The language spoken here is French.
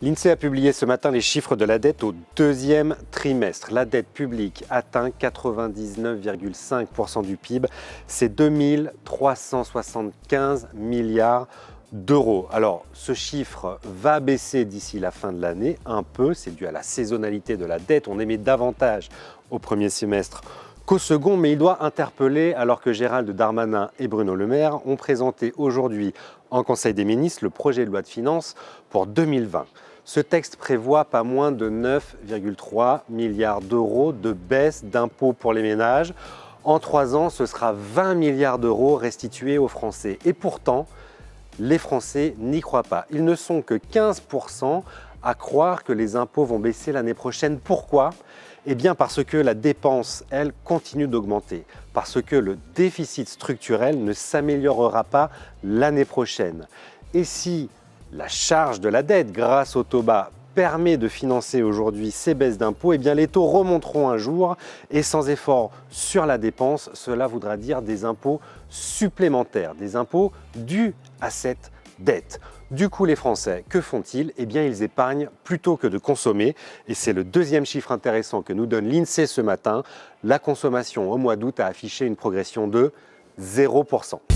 L'INSEE a publié ce matin les chiffres de la dette au deuxième trimestre. La dette publique atteint 99,5% du PIB, c'est 2 375 milliards d'euros. Alors, ce chiffre va baisser d'ici la fin de l'année un peu, c'est dû à la saisonnalité de la dette. On émet davantage au premier semestre qu'au second, mais il doit interpeller alors que Gérald Darmanin et Bruno Le Maire ont présenté aujourd'hui en Conseil des ministres le projet de loi de finances pour 2020. Ce texte prévoit pas moins de 9,3 milliards d'euros de baisse d'impôts pour les ménages. En 3 ans, ce sera 20 milliards d'euros restitués aux Français. Et pourtant, les Français n'y croient pas. Ils ne sont que 15% à croire que les impôts vont baisser l'année prochaine. Pourquoi ? Eh bien parce que la dépense, elle, continue d'augmenter. Parce que le déficit structurel ne s'améliorera pas l'année prochaine. Et si la charge de la dette, grâce au taux bas, permet de financer aujourd'hui ces baisses d'impôts, eh bien les taux remonteront un jour et sans effort sur la dépense, cela voudra dire des impôts supplémentaires, des impôts dus à cette dette. Du coup, les Français, que font-ils ? Eh bien, ils épargnent plutôt que de consommer. Et c'est le deuxième chiffre intéressant que nous donne l'INSEE ce matin. La consommation au mois d'août a affiché une progression de 0%.